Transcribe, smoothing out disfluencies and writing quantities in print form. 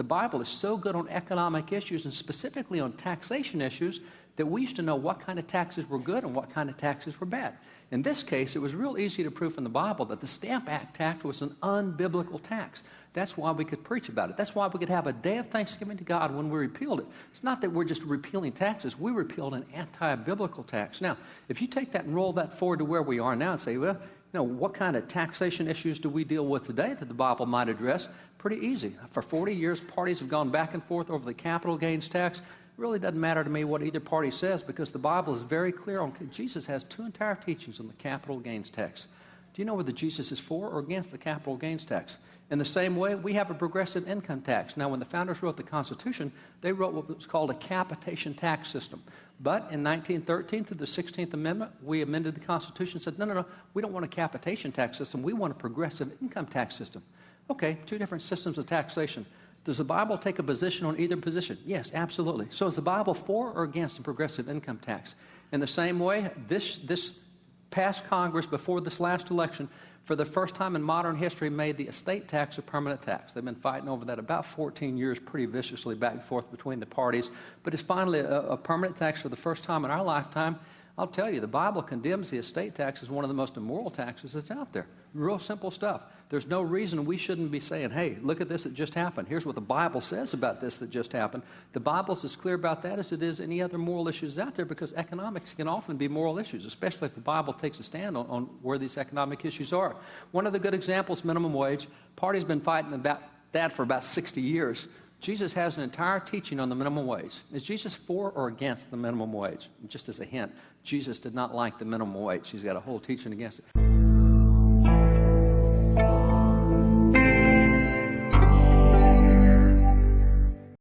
the Bible is so good on economic issues and specifically on taxation issues that we used to know what kind of taxes were good and what kind of taxes were bad. In this case, it was real easy to prove from the Bible that the Stamp Act tax was an unbiblical tax. That's why we could preach about it. That's why we could have a day of thanksgiving to God when we repealed it. It's not that we're just repealing taxes. We repealed an anti-biblical tax. Now, if you take that and roll that forward to where we are now and say, well, what kind of taxation issues do we deal with today that the Bible might address? Pretty easy. For 40 years, parties have gone back and forth over the capital gains tax. It really doesn't matter to me what either party says because the Bible is very clear on Jesus has two entire teachings on the capital gains tax. Do you know whether Jesus is for or against the capital gains tax? In the same way, we have a progressive income tax. Now, when the founders wrote the Constitution, they wrote what was called a capitation tax system. But in 1913, through the 16th Amendment, we amended the Constitution and said, no, we don't want a capitation tax system. We want a progressive income tax system. Okay, two different systems of taxation. Does the Bible take a position on either position? Yes, absolutely. So is the Bible for or against a progressive income tax? In the same way, this past Congress, before this last election, for the first time in modern history, made the estate tax a permanent tax. They've been fighting over that about 14 years pretty viciously back and forth between the parties. But it's finally a permanent tax for the first time in our lifetime. I'll tell you, the Bible condemns the estate tax as one of the most immoral taxes that's out there. Real simple stuff. There's no reason we shouldn't be saying, hey, look at this that just happened. Here's what the Bible says about this that just happened. The Bible's as clear about that as it is any other moral issues out there because economics can often be moral issues, especially if the Bible takes a stand on where these economic issues are. One of the good examples, minimum wage. Party's been fighting about that for about 60 years. Jesus has an entire teaching on the minimum wage. Is Jesus for or against the minimum wage? Just as a hint, Jesus did not like the minimum wage. He's got a whole teaching against it.